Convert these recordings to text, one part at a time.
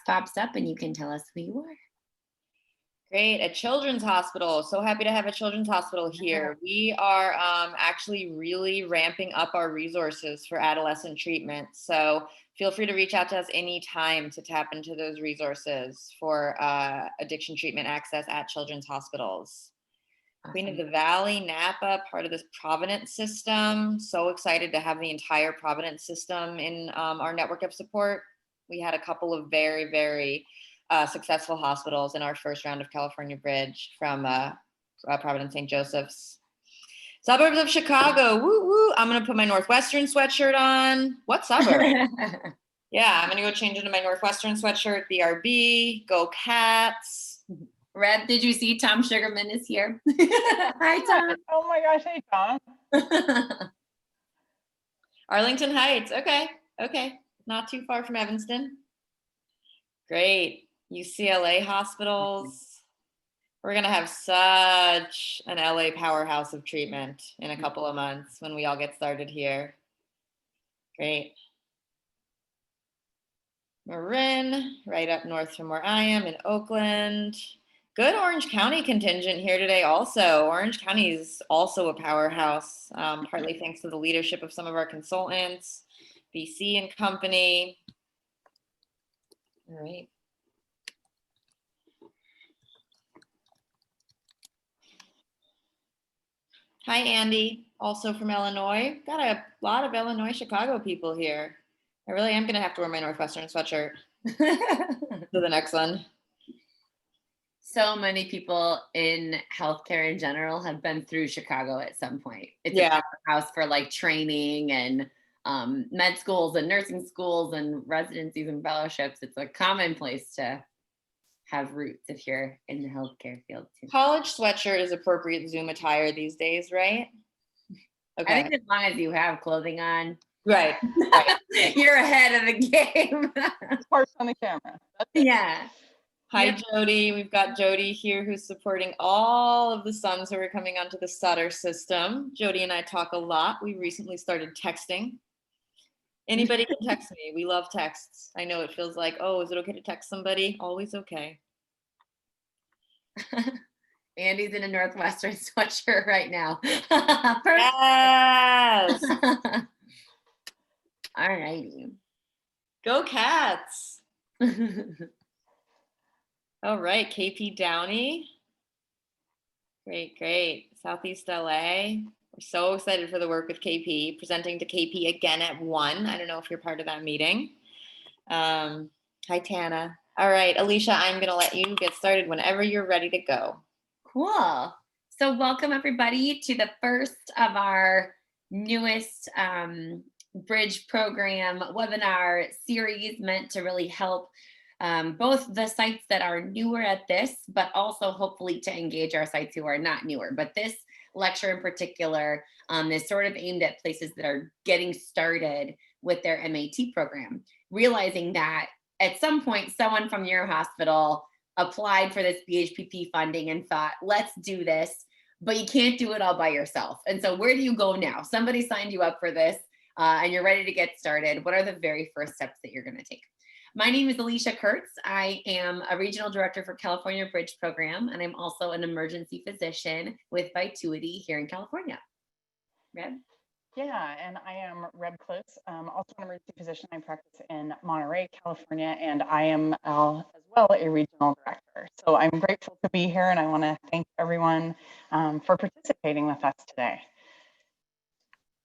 pops up and you can tell us who you are. Great, a children's hospital. So happy to have a children's hospital here. We are actually really ramping up our resources for adolescent treatment. So feel free to reach out to us anytime to tap into those resources for addiction treatment access at children's hospitals. Awesome. Queen of the Valley, Napa, part of this Providence system. So excited to have the entire Providence system in our network of support. We had a couple of very, very successful hospitals in our first round of California Bridge from Providence St. Joseph's. Suburbs of Chicago, woo woo. I'm gonna put my Northwestern sweatshirt on. What suburb? Yeah, I'm gonna go change into my Northwestern sweatshirt, BRB, go Cats. Reb, did you see Tom Sugarman is here? Hi, Tom. Oh my gosh, hey, Tom. Arlington Heights, okay. Not too far from Evanston. Great. UCLA hospitals. We're going to have such an LA powerhouse of treatment in a couple of months when we all get started here. Great. Marin, right up north from where I am in Oakland. Good Orange County contingent here today also. Orange County is also a powerhouse, partly thanks to the leadership of some of our consultants, BC and company. All right. Hi, Andy, also from Illinois. Got a lot of Illinois, Chicago people here. I really am going to have to wear my Northwestern sweatshirt to the next one. So many people in healthcare in general have been through Chicago at some point. It's a house for like training and med schools and nursing schools and residencies and fellowships. It's a common place to have roots if you're in the healthcare field too. College sweatshirt is appropriate Zoom attire these days, right? Okay. I think as long as you have clothing on. Right. You're ahead of the game. Parts on the camera. Yeah. Hi, Jody. We've got Jody here who's supporting all of the sons who are coming onto the Sutter system. Jody and I talk a lot. We recently started texting. Anybody can text me. We love texts. I know it feels like, oh, is it okay to text somebody? Always okay. Andy's in a Northwestern sweatshirt right now. Yes. All righty. Go Cats. All right, KP Downey. Great. Southeast LA. We're so excited for the work with KP, presenting to KP again at 1. I don't know if you're part of that meeting. Hi, Tana. All right, Alicia, I'm going to let you get started whenever you're ready to go. Cool. So welcome everybody to the first of our newest Bridge program webinar series meant to really help both the sites that are newer at this, but also hopefully to engage our sites who are not newer. But this lecture in particular is sort of aimed at places that are getting started with their MAT program, realizing that at some point someone from your hospital applied for this BHPP funding and thought, let's do this, but you can't do it all by yourself. And so where do you go now? Somebody signed you up for this and you're ready to get started. What are the very first steps that you're going to take? My name is Alicia Kurtz. I am a regional director for California Bridge Program, and I'm also an emergency physician with Vituity here in California. Reb? Yeah, and I am Reb Close, also an emergency physician. I practice in Monterey, California, and I am as well a regional director. So I'm grateful to be here, and I want to thank everyone for participating with us today.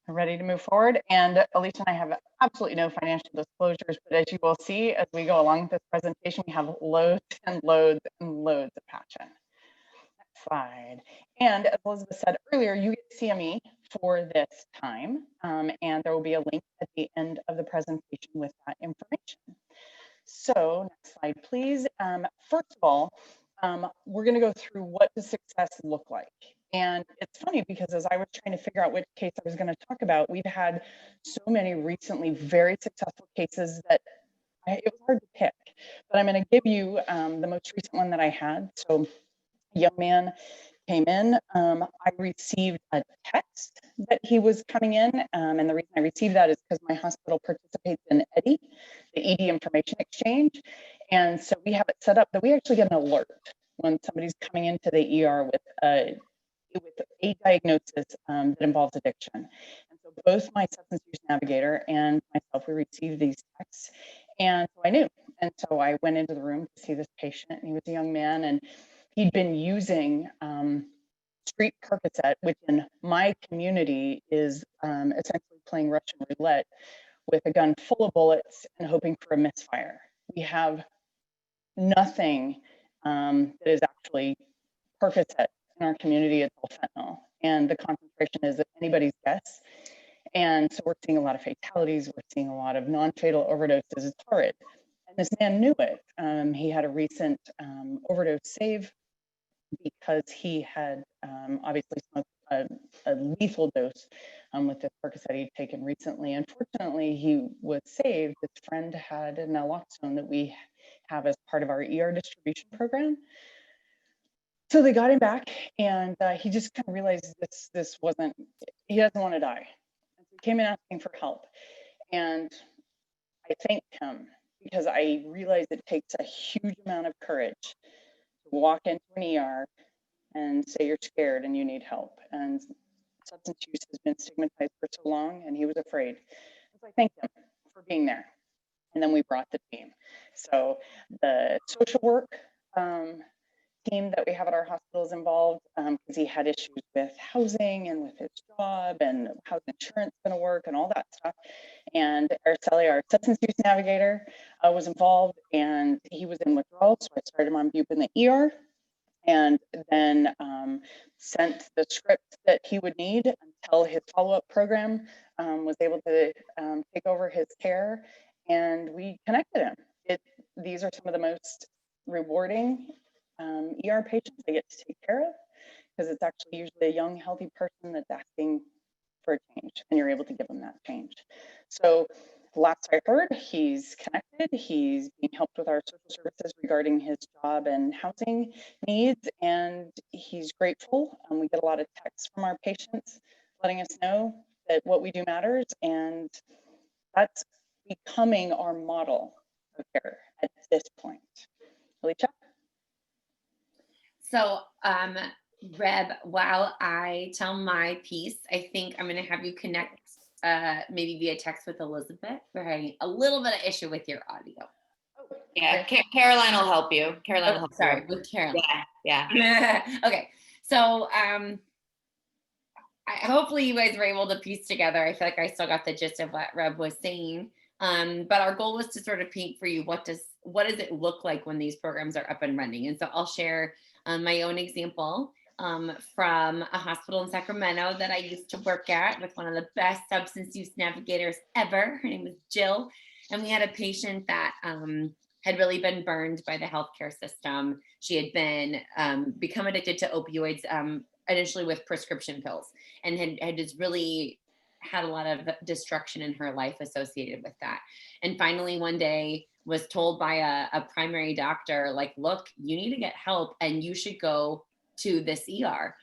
We're ready to move forward, and Alicia and I have absolutely no financial disclosures, but as you will see as we go along with this presentation, we have loads and loads and loads of passion. Next slide. And as Elizabeth said earlier, you get CME for this time, and there will be a link at the end of the presentation with that information. So next slide, please. First of all, we're going to go through what does success look like. And it's funny because as I was trying to figure out which case I was going to talk about, we've had so many recently very successful cases that it was hard to pick. But I'm going to give you the most recent one that I had. So a young man came in. I received a text that he was coming in. And the reason I received that is because my hospital participates in EDI, the ED Information Exchange. And so we have it set up that we actually get an alert when somebody's coming into the ER with a diagnosis that involves addiction. And so both my substance use navigator and myself, we received these texts. And so I knew. And so I went into the room to see this patient, and he was a young man, and he'd been using street Percocet, which in my community is essentially playing Russian roulette with a gun full of bullets and hoping for a misfire. We have nothing that is actually Percocet in our community. It's all fentanyl, and the concentration is anybody's guess. And so we're seeing a lot of fatalities. We're seeing a lot of non-fatal overdoses. It's horrid. And this man knew it. He had a recent overdose save because he had obviously smoked a lethal dose with the Percocet he'd taken recently. Unfortunately, he was saved. His friend had an naloxone that we have as part of our ER distribution program. So they got him back, and he just kind of realized this wasn't, he doesn't want to die. And so he came in asking for help. And I thanked him because I realized it takes a huge amount of courage to walk into an ER and say you're scared and you need help. And substance use has been stigmatized for so long, and he was afraid. So I thanked him for being there. And then we brought the team. So the social work team that we have at our hospital is involved because he had issues with housing and with his job and how's insurance going to work and all that stuff. And Araceli, our substance use navigator, was involved, and he was in withdrawal. So I started him on bupe in the ER, and then sent the script that he would need until his follow-up program was able to take over his care, and we connected him. These are some of the most rewarding ER patients I get to take care of, because it's actually usually a young, healthy person that's asking for a change, and you're able to give them that change. So last I heard, he's connected. He's being helped with our social services regarding his job and housing needs, and he's grateful. We get a lot of texts from our patients letting us know that what we do matters, and that's becoming our model of care at this point. Alicia? So, Reb, while I tell my piece, I think I'm going to have you connect maybe via text with Elizabeth. We're having a little bit of issue with your audio. Yeah, Caroline will help you. Caroline will help Sorry, you. with Caroline. Yeah. Okay, so hopefully you guys were able to piece together. I feel like I still got the gist of what Reb was saying. But our goal was to sort of paint for you what does it look like when these programs are up and running. And so I'll share my own example from a hospital in Sacramento that I used to work at with one of the best substance use navigators ever. Her name was Jill. And we had a patient that had really been burned by the healthcare system. She had been become addicted to opioids initially with prescription pills, and had just really had a lot of destruction in her life associated with that. And finally one day was told by a primary doctor, like, look, you need to get help and you should go to this ER.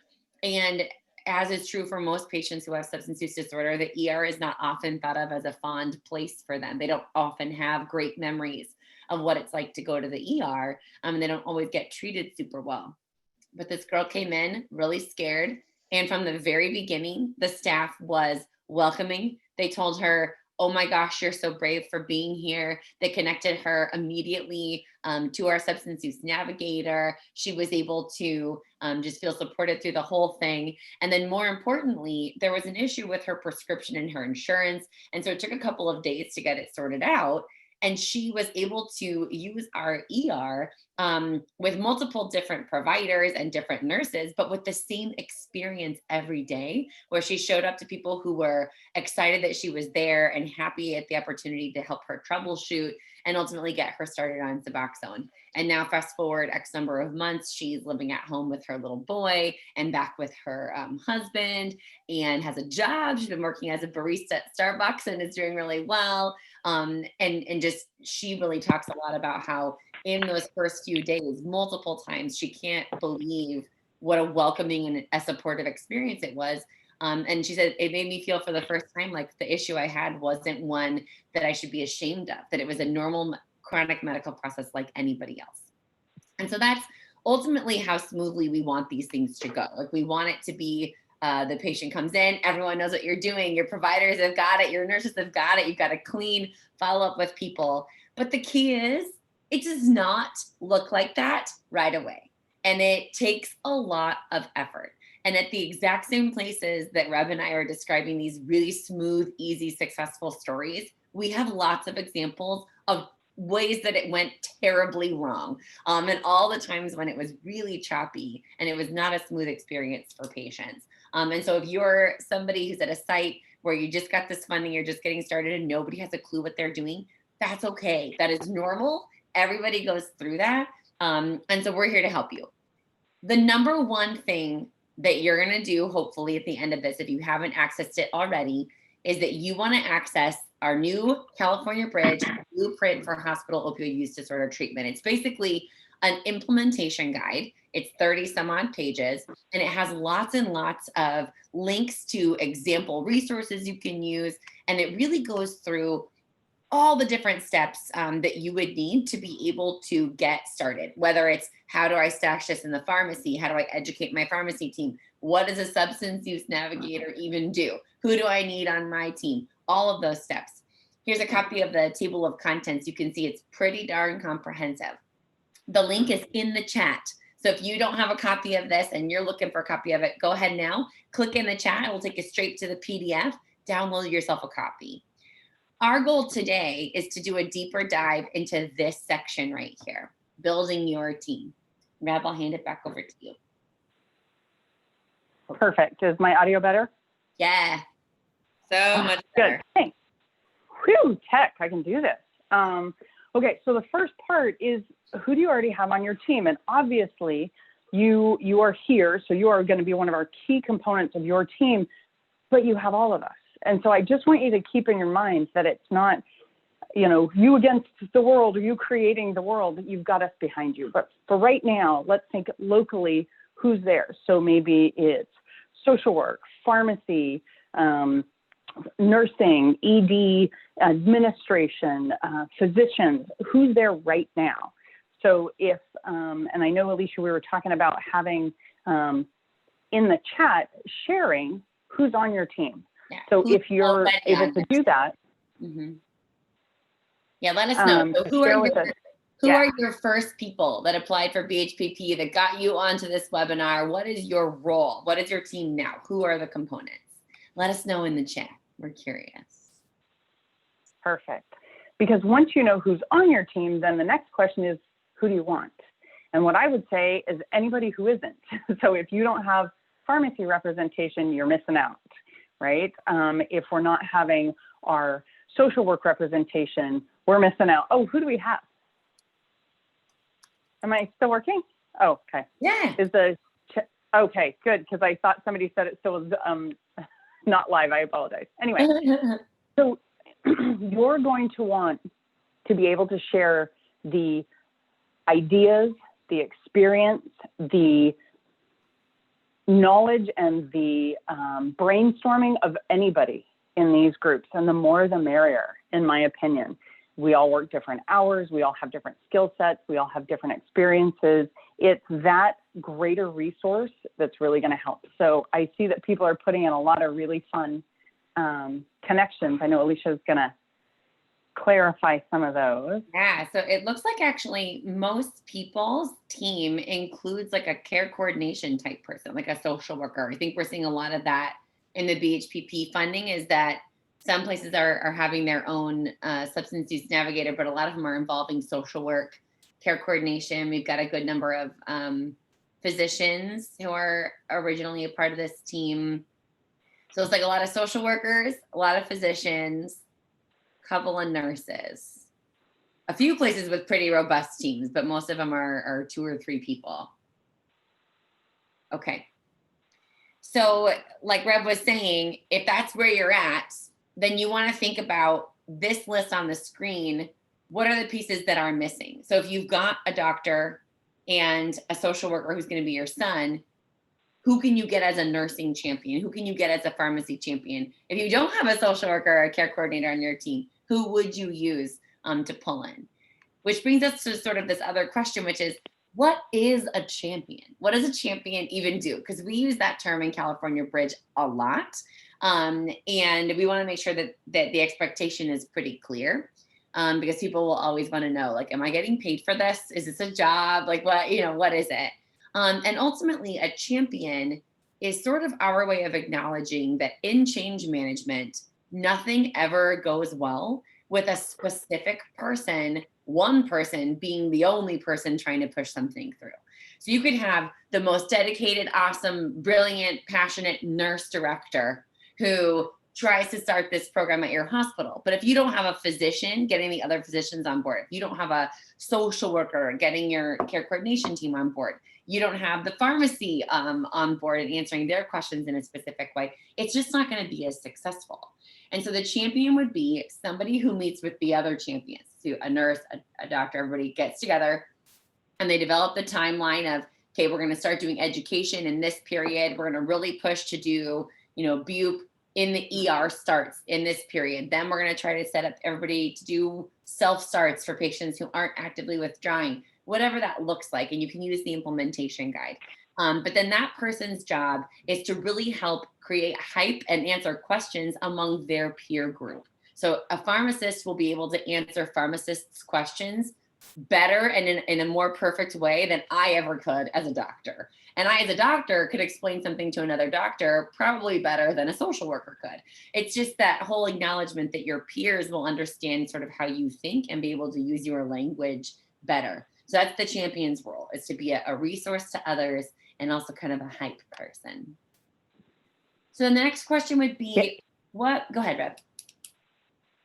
And as is true for most patients who have substance use disorder, the ER is not often thought of as a fond place for them. They don't often have great memories of what it's like to go to the ER. They don't always get treated super well. But this girl came in really scared. And from the very beginning, the staff was welcoming. They told her, oh my gosh, you're so brave for being here. They connected her immediately to our substance use navigator. She was able to just feel supported through the whole thing. And then more importantly, there was an issue with her prescription and her insurance. And so it took a couple of days to get it sorted out. And she was able to use our ER with multiple different providers and different nurses, but with the same experience every day, where she showed up to people who were excited that she was there and happy at the opportunity to help her troubleshoot and ultimately get her started on Suboxone. And now fast forward X number of months, she's living at home with her little boy and back with her husband, and has a job. She's been working as a barista at Starbucks and is doing really well. And just, she really talks a lot about how in those first few days, multiple times, she can't believe what a welcoming and a supportive experience it was. And she said, it made me feel for the first time like the issue I had wasn't one that I should be ashamed of, that it was a normal chronic medical process like anybody else. And so that's ultimately how smoothly we want these things to go. Like we want it to be the patient comes in, everyone knows what you're doing, your providers have got it, your nurses have got it, you've got a clean follow up with people. But the key is it does not look like that right away. And it takes a lot of effort. And at the exact same places that Reb and I are describing these really smooth, easy, successful stories, we have lots of examples of ways that it went terribly wrong, and all the times when it was really choppy and it was not a smooth experience for patients. And so if you're somebody who's at a site where you just got this funding, you're just getting started and nobody has a clue what they're doing, that's okay. That is normal. Everybody goes through that. And so we're here to help you. The number one thing that you're going to do, hopefully at the end of this, if you haven't accessed it already, is that you want to access our new California Bridge Blueprint for Hospital Opioid Use Disorder Treatment. It's basically an implementation guide. It's 30 some odd pages, and it has lots and lots of links to example resources you can use. And it really goes through all the different steps that you would need to be able to get started, whether it's how do I stash this in the pharmacy? How do I educate my pharmacy team? What does a substance use navigator even do? Who do I need on my team? All of those steps. Here's a copy of the table of contents. You can see it's pretty darn comprehensive. The link is in the chat. So if you don't have a copy of this and you're looking for a copy of it, go ahead now, click in the chat. It will take you straight to the PDF. Download yourself a copy. Our goal today is to do a deeper dive into this section right here, building your team. Reb, I'll hand it back over to you. Perfect. Is my audio better? Yeah. So much better. Good. Thanks. Whew, tech, I can do this. Okay, so the first part is who do you already have on your team? And obviously you are here, so you are going to be one of our key components of your team, but you have all of us. And so I just want you to keep in your mind that it's not, you against the world or you creating the world, you've got us behind you. But for right now, let's think locally who's there. So maybe it's social work, pharmacy, nursing, ED, administration, physicians, who's there right now. So if, and I know, Alicia, we were talking about having in the chat, sharing who's on your team. Yeah. So Who's if you're able to do that. Mm-hmm. Yeah, let us know. So who are your first people that applied for BHPP that got you onto this webinar? What is your role? What is your team now? Who are the components? Let us know in the chat. We're curious. Perfect. Because once you know who's on your team, then the next question is, who do you want? And what I would say is anybody who isn't. So if you don't have pharmacy representation, you're missing out, right? If we're not having our social work representation, we're missing out. Oh, who do we have? Am I still working? Oh, okay. Yeah. Okay, good, because I thought somebody said it still was not live. I apologize. Anyway, so you're going to want to be able to share the ideas, the experience, the knowledge, and the brainstorming of anybody in these groups. And the more the merrier, in my opinion. We all work different hours. We all have different skill sets. We all have different experiences. It's that greater resource that's really going to help. So I see that people are putting in a lot of really fun connections. I know Alicia is going to clarify some of those. Yeah, so it looks like actually most people's team includes like a care coordination type person, like a social worker. I think we're seeing a lot of that in the BHPP funding, is that some places are having their own substance use navigator, but a lot of them are involving social work, care coordination. We've got a good number of physicians who are originally a part of this team. So it's like a lot of social workers, a lot of physicians, a couple of nurses, a few places with pretty robust teams, but most of them are 2 or 3 people. Okay. So like Reb was saying, if that's where you're at, then you want to think about this list on the screen. What are the pieces that are missing? So if you've got a doctor and a social worker who's going to be your son, who can you get as a nursing champion? Who can you get as a pharmacy champion? If you don't have a social worker or a care coordinator on your team, who would you use to pull in? which brings us to sort of this other question, which is, what is a champion? What does a champion even do? Because we use that term in California Bridge a lot. And we want to make sure that the expectation is pretty clear, because people will always want to know, like, am I getting paid for this? Is this a job? Like, what, what is it? And ultimately, a champion is sort of our way of acknowledging that in change management, nothing ever goes well with a specific person, one person being the only person trying to push something through. So you could have the most dedicated, awesome, brilliant, passionate nurse director who tries to start this program at your hospital. But if you don't have a physician getting the other physicians on board, if you don't have a social worker getting your care coordination team on board, you don't have the pharmacy on board and answering their questions in a specific way, it's just not going to be as successful. And so the champion would be somebody who meets with the other champions. So a nurse, a doctor, everybody gets together and they develop the timeline of, okay, we're going to start doing education in this period. We're going to really push to do, BUP in the ER starts in this period. Then we're going to try to set up everybody to do self-starts for patients who aren't actively withdrawing, whatever that looks like. And you can use the implementation guide. But then that person's job is to really help create hype and answer questions among their peer group. So a pharmacist will be able to answer pharmacists' questions better and in a more perfect way than I ever could as a doctor. And I, as a doctor, could explain something to another doctor probably better than a social worker could. It's just that whole acknowledgement that your peers will understand sort of how you think and be able to use your language better. So that's the champion's role, is to be a resource to others and also kind of a hype person. So the next question would be, what? Go ahead, Reb.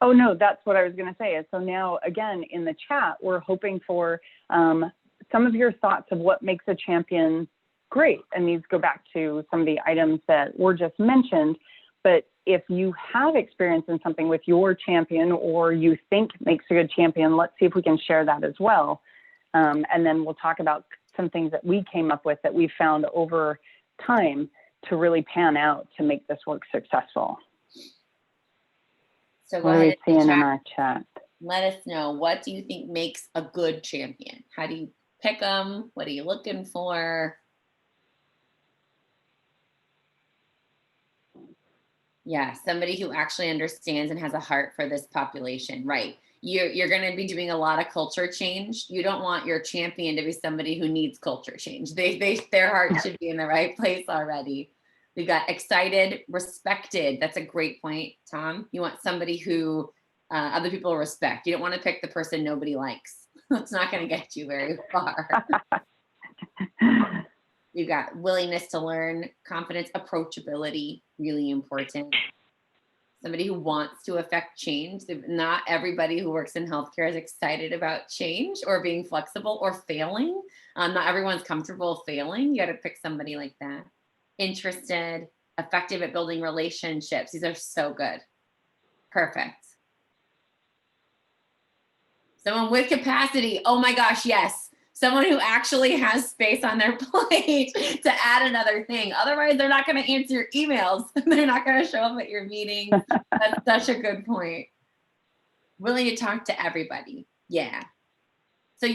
Oh, no, that's what I was going to say. So now, again, in the chat, we're hoping for some of your thoughts of what makes a champion great. And these go back to some of the items that were just mentioned. But if you have experience in something with your champion or you think makes a good champion, let's see if we can share that as well. And then we'll talk about some things that we came up with that we found over time to really pan out to make this work successful. So what are we seeing in our chat? Let us know, what do you think makes a good champion? How do you pick them? What are you looking for? Yeah, somebody who actually understands and has a heart for this population, right? You're going to be doing a lot of culture change. You don't want your champion to be somebody who needs culture change. Their heart should be in the right place already. We've got excited, respected. That's a great point, Tom. You want somebody who other people respect. You don't want to pick the person nobody likes. That's not going to get you very far. You've got willingness to learn, confidence, approachability, really important. Somebody who wants to affect change. Not everybody who works in healthcare is excited about change or being flexible or failing. Not everyone's comfortable failing. You got to pick somebody like that. Interested, effective at building relationships. These are so good. Perfect. Someone with capacity. Oh my gosh, yes. Someone who actually has space on their plate to add another thing. Otherwise, they're not going to answer your emails. They're not going to show up at your meetings. That's such a good point. Willing to talk to everybody. Yeah. So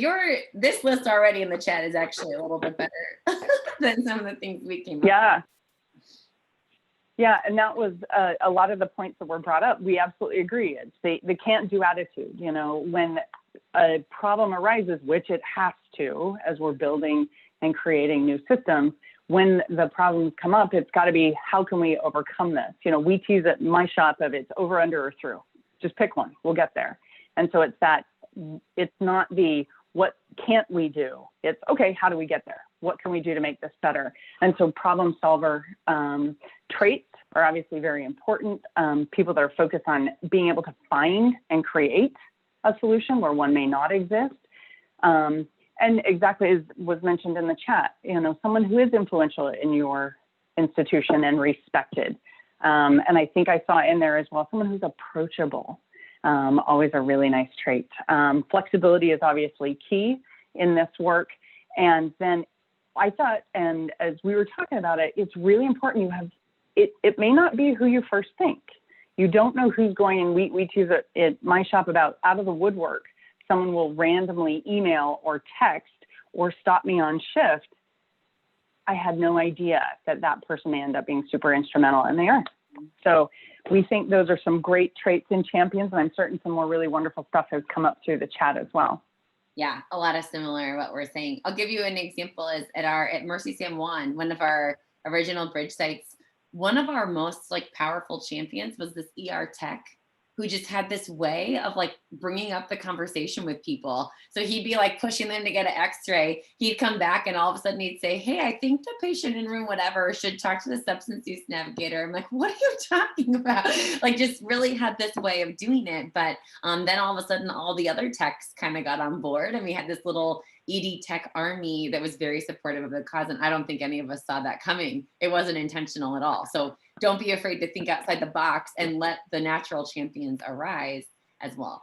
this list already in the chat is actually a little bit better than some of the things we came up with. Yeah, and that was a lot of the points that were brought up. We absolutely agree. It's the can't-do attitude. When a problem arises, which it has to, as we're building and creating new systems, when the problems come up, it's got to be, how can we overcome this? We tease at my shop of it's over, under, or through. Just pick one. We'll get there. And so it's not the what can't we do? It's, okay, how do we get there? What can we do to make this better? And so problem solver traits are obviously very important. People that are focused on being able to find and create a solution where one may not exist. And exactly as was mentioned in the chat, someone who is influential in your institution and respected. And I think I saw in there as well, someone who's approachable. Always a really nice trait. Flexibility is obviously key in this work. And then I thought, and as we were talking about it, it's really important it may not be who you first think. You don't know who's going, and we tease at my shop about out of the woodwork someone will randomly email or text or stop me on shift, I had no idea that that person may end up being super instrumental, and they are. So we think those are some great traits in champions, and I'm certain some more really wonderful stuff has come up through the chat as well. Yeah, a lot of similar what we're saying. I'll give you an example is at Mercy San Juan, one of our original bridge sites, one of our most like powerful champions was this ER tech who just had this way of like bringing up the conversation with people. So he'd be like pushing them to get an x-ray. He'd come back and all of a sudden he'd say, hey, I think the patient in room whatever should talk to the substance use navigator. I'm like, what are you talking about? Like just really had this way of doing it. But then all of a sudden all the other techs kind of got on board, and we had this little ED tech army that was very supportive of the cause. And I don't think any of us saw that coming. It wasn't intentional at all. So don't be afraid to think outside the box and let the natural champions arise as well.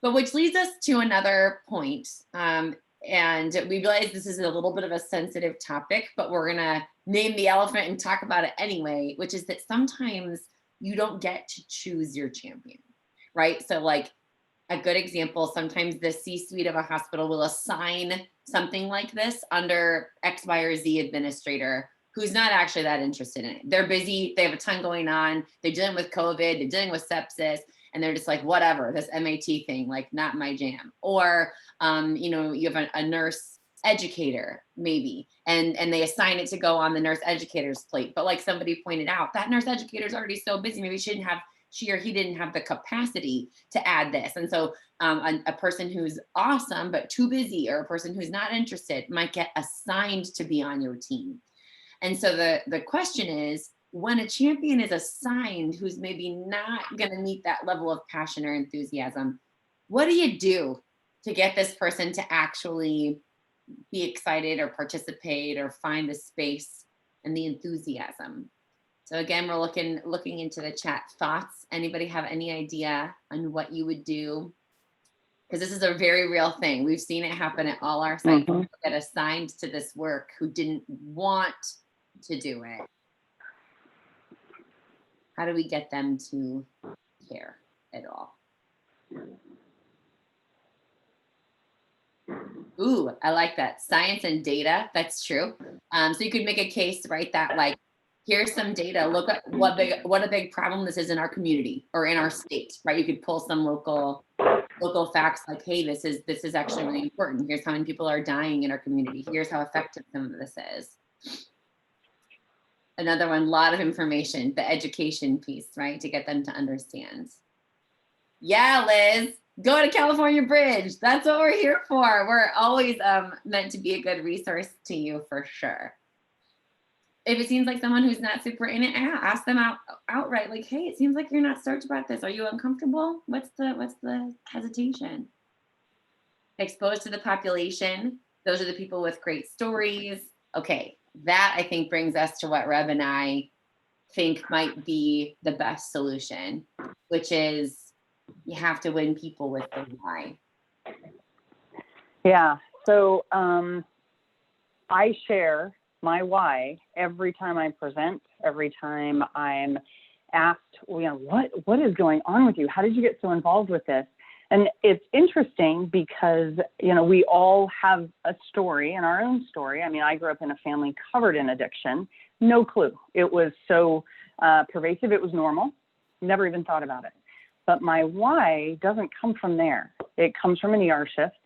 But which leads us to another point. And we realize this is a little bit of a sensitive topic, but we're going to name the elephant and talk about it anyway, which is that sometimes you don't get to choose your champion, right? So like a good example, sometimes the C-suite of a hospital will assign something like this under X, Y, or Z administrator who's not actually that interested in it. They're busy, they have a ton going on, they're dealing with COVID, they're dealing with sepsis, and they're just like, whatever, this MAT thing, like not my jam. Or, you have a nurse educator maybe, and they assign it to go on the nurse educator's plate. But like somebody pointed out, that nurse educator is already so busy, maybe she or he didn't have the capacity to add this. And so a person who's awesome, but too busy, or a person who's not interested might get assigned to be on your team. And so the question is, when a champion is assigned who's maybe not going to meet that level of passion or enthusiasm, what do you do to get this person to actually be excited or participate or find the space and the enthusiasm? So again, we're looking into the chat. Thoughts? Anybody have any idea on what you would do? Because this is a very real thing. We've seen it happen at all our sites. People get assigned to this work who didn't want to do it. How do we get them to care at all? Ooh, I like that. Science and data, that's true. So you could make a case, right, that like, here's some data, look at what a big problem this is in our community or in our state, right? You could pull some local facts like, hey, this is actually really important. Here's how many people are dying in our community. Here's how effective some of this is. Another one, a lot of information, the education piece, right? To get them to understand. Yeah, Liz, go to California Bridge. That's what we're here for. We're always meant to be a good resource to you for sure. If it seems like someone who's not super in it, ask them outright, like, hey, it seems like you're not stoked about this. Are you uncomfortable? What's the hesitation? Exposed to the population. Those are the people with great stories. Okay, that I think brings us to what Reb and I think might be the best solution, which is you have to win people with the why. Yeah, so I share my why every time I present, every time I'm asked, what is going on with you? How did you get so involved with this? And it's interesting because, we all have a story and our own story. I mean, I grew up in a family covered in addiction, no clue. It was so pervasive, it was normal, never even thought about it. But my why doesn't come from there. It comes from an ER shift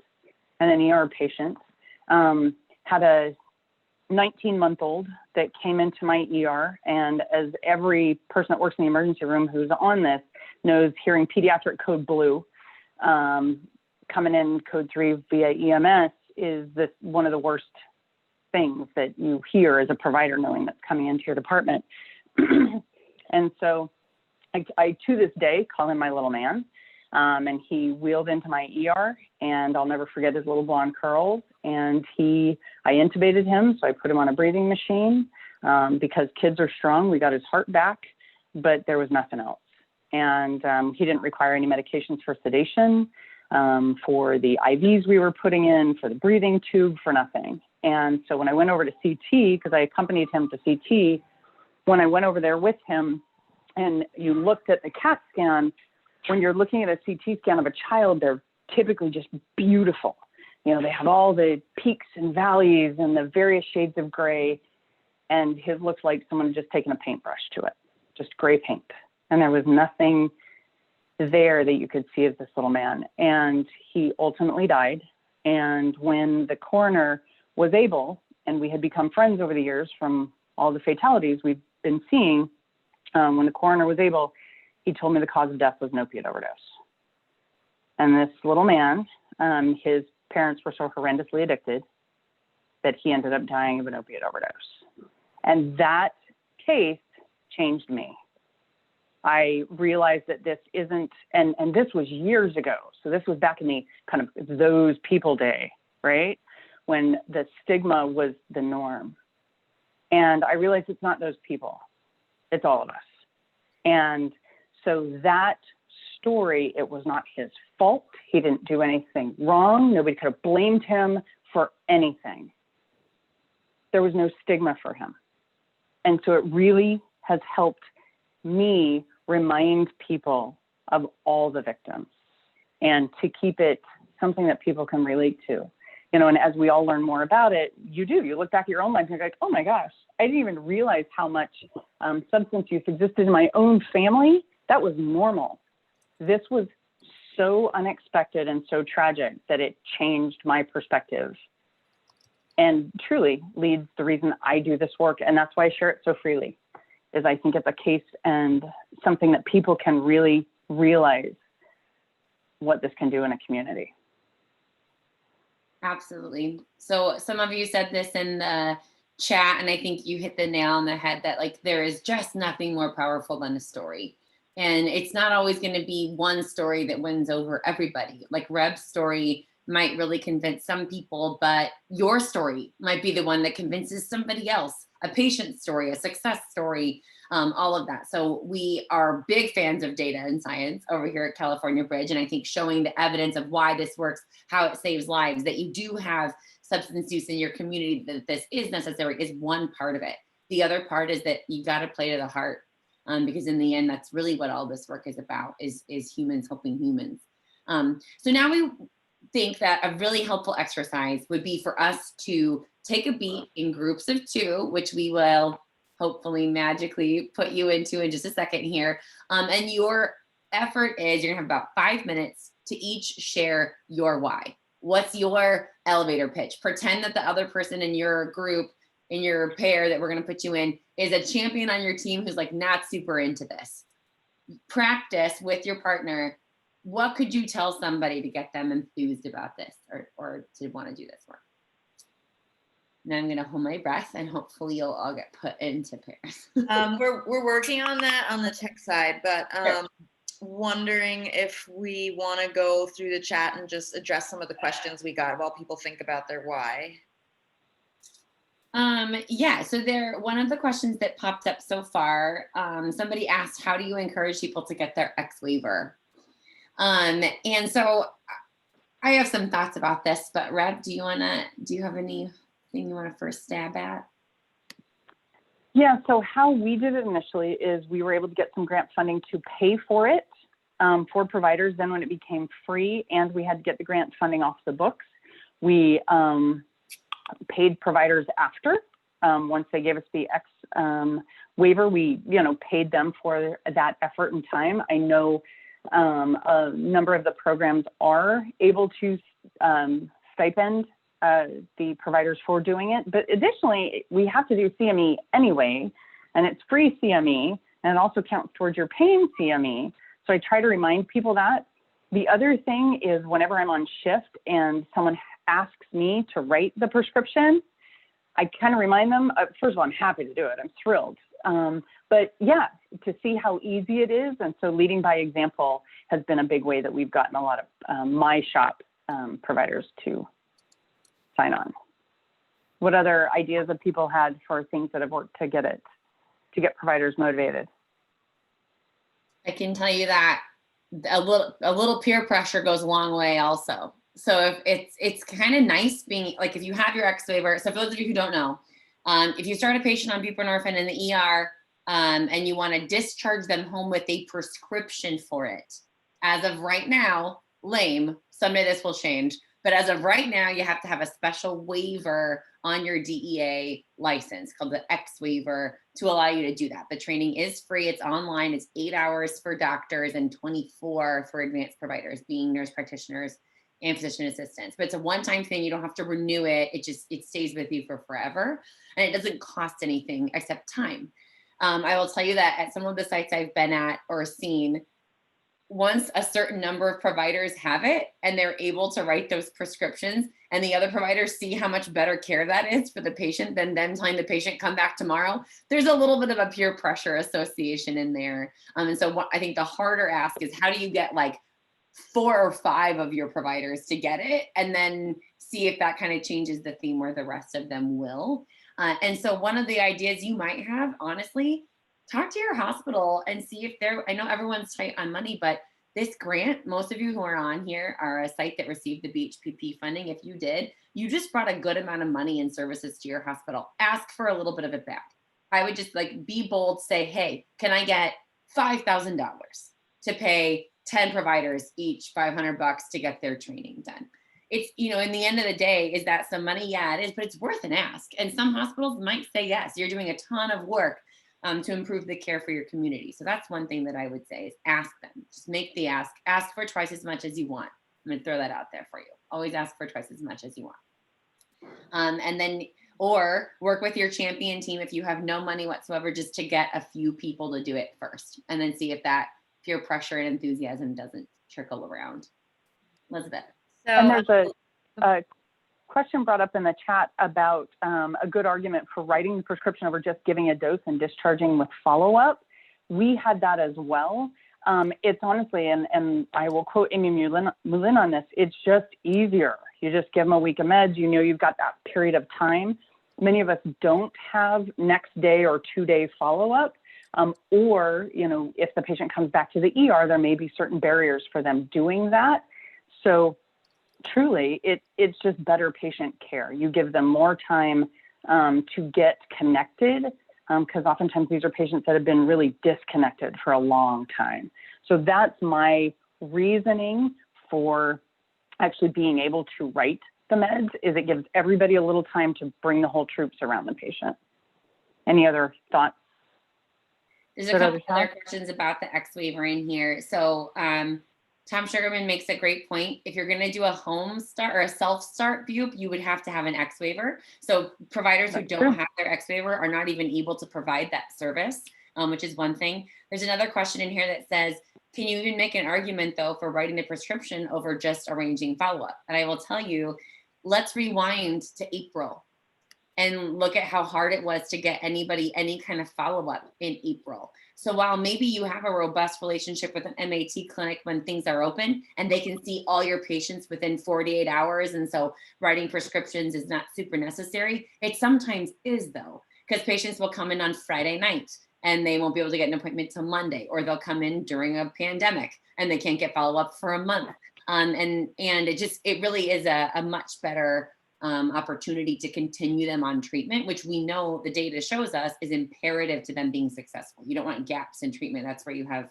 and an ER patient. Had a 19-month-old that came into my ER, and as every person that works in the emergency room who's on this knows, hearing pediatric code blue coming in code 3 via EMS is one of the worst things that you hear as a provider, knowing that's coming into your department. And so I to this day call him my little man. And he wheeled into my ER, and I'll never forget his little blonde curls. And I intubated him, so I put him on a breathing machine because kids are strong. We got his heart back, but there was nothing else. And he didn't require any medications for sedation, for the IVs we were putting in, for the breathing tube, for nothing. And so when I went over to CT, because I accompanied him to CT, when I went over there with him and you looked at the CAT scan, when you're looking at a CT scan of a child, they're typically just beautiful. You know, they have all the peaks and valleys and the various shades of gray, and his looks like someone had just taken a paintbrush to it, just gray paint. And there was nothing there that you could see of this little man. And he ultimately died. And when the coroner was able, and we had become friends over the years from all the fatalities we've been seeing, when the coroner was able, he told me the cause of death was an opiate overdose. And this little man, his parents were so horrendously addicted that he ended up dying of an opiate overdose. And that case changed me. I realized that this isn't, and this was years ago. So this was back in the kind of those people day, right? When the stigma was the norm. And I realized it's not those people, it's all of us. And so that story, it was not his fault. He didn't do anything wrong. Nobody could have blamed him for anything. There was no stigma for him. And so it really has helped me remind people of all the victims and to keep it something that people can relate to. You know, and as we all learn more about it, you look back at your own life and you're like, oh my gosh, I didn't even realize how much substance use existed in my own family. That was normal. This was so unexpected and so tragic that it changed my perspective and truly leads the reason I do this work. And that's why I share it so freely, is I think it's a case and something that people can really realize what this can do in a community. Absolutely. So some of you said this in the chat, and I think you hit the nail on the head that like there is just nothing more powerful than a story. And it's not always going to be one story that wins over everybody. Like Reb's story might really convince some people, but your story might be the one that convinces somebody else. A patient story, a success story, all of that. So we are big fans of data and science over here at California Bridge. And I think showing the evidence of why this works, how it saves lives, that you do have substance use in your community, that this is necessary, is one part of it. The other part is that you got to play to the heart, because in the end, that's really what all this work is about, is humans helping humans. So now we think that a really helpful exercise would be for us to take a beat in groups of 2, which we will hopefully magically put you into in just a second here. And your effort is you're gonna have about 5 minutes to each share your why. What's your elevator pitch? Pretend that the other person in your group, in your pair that we're gonna put you in, is a champion on your team who's like not super into this. Practice with your partner. What could you tell somebody to get them enthused about this or to want to do this work? Now I'm going to hold my breath and hopefully you'll all get put into pairs. We're working on that on the tech side, but Sure. wondering if we want to go through the chat and just address some of the questions we got while people think about their why. Yeah, so one of the questions that popped up so far, somebody asked, how do you encourage people to get their X waiver? And so I have some thoughts about this, but Reb, do you have anything you want to first stab at? Yeah, so how we did it initially is we were able to get some grant funding to pay for it for providers. Then when it became free and we had to get the grant funding off the books, we paid providers after. Once they gave us the X waiver, we paid them for that effort and time. I know a number of the programs are able to stipend the providers for doing it. But additionally, we have to do CME anyway, and it's free CME, and it also counts towards your paying CME. So I try to remind people that. The other thing is whenever I'm on shift and someone asks me to write the prescription, I kind of remind them, first of all, I'm happy to do it. I'm thrilled. But yeah, to see how easy it is. And so leading by example has been a big way that we've gotten a lot of my shop providers to sign on. What other ideas have people had for things that have worked to get providers motivated? I can tell you that a little peer pressure goes a long way also. So if it's kind of nice being like, if you have your X waiver, so for those of you who don't know, if you start a patient on buprenorphine in the ER and you want to discharge them home with a prescription for it, as of right now, lame, Someday this will change. But as of right now, you have to have a special waiver on your DEA license called the X waiver to allow you to do that. The training is free. It's online. It's 8 hours for doctors and 24 for advanced providers, being nurse practitioners and physician assistants. But it's a one-time thing. You don't have to renew it. It stays with you for forever. And it doesn't cost anything except time. I will tell you that at some of the sites I've been at or seen, once a certain number of providers have it and they're able to write those prescriptions, and the other providers see how much better care that is for the patient than them telling the patient come back tomorrow, there's a little bit of a peer pressure association in there. And so I think the harder ask is, how do you get like 4 or 5 of your providers to get it, and then see if that kind of changes the theme where the rest of them will. And so one of the ideas you might have, honestly, talk to your hospital and see if I know everyone's tight on money, but this grant, most of you who are on here are a site that received the BHPP funding. If you did, you just brought a good amount of money and services to your hospital. Ask for a little bit of it back. I would just like be bold, say, hey, can I get $5,000 to pay 10 providers each $500 to get their training done? It's, in the end of the day, is that some money? Yeah, it is, but it's worth an ask. And some hospitals might say yes. You're doing a ton of work to improve the care for your community. So that's one thing that I would say is ask them. Just make the ask. Ask for twice as much as you want. I'm gonna throw that out there for you. Always ask for twice as much as you want. And then, or work with your champion team if you have no money whatsoever, just to get a few people to do it first, and then see if that peer pressure and enthusiasm doesn't trickle around. Elizabeth. So, and there's a question brought up in the chat about a good argument for writing the prescription over just giving a dose and discharging with follow-up. We had that as well. It's honestly, and I will quote Amy Moulin on this, it's just easier. You just give them a week of meds, you've got that period of time. Many of us don't have next day or 2-day follow-up. Or, if the patient comes back to the ER, there may be certain barriers for them doing that. So truly, it's just better patient care. You give them more time to get connected, because oftentimes these are patients that have been really disconnected for a long time. So that's my reasoning for actually being able to write the meds, is it gives everybody a little time to bring the whole troops around the patient. Any other thoughts? There's a couple other questions about the X waiver in here. So Tom Sugarman makes a great point. If you're going to do a home start or a self-start BUP, you would have to have an X waiver. So providers who don't have their X waiver are not even able to provide that service, which is one thing. There's another question in here that says, can you even make an argument, though, for writing the prescription over just arranging follow-up? And I will tell you, let's rewind to April and look at how hard it was to get anybody any kind of follow-up in April. So while maybe you have a robust relationship with an MAT clinic when things are open and they can see all your patients within 48 hours, and so writing prescriptions is not super necessary, it sometimes is, though, because patients will come in on Friday night and they won't be able to get an appointment till Monday, or they'll come in during a pandemic and they can't get follow-up for a month. And it really is a much better opportunity to continue them on treatment, which we know the data shows us is imperative to them being successful. You don't want gaps in treatment. That's where you have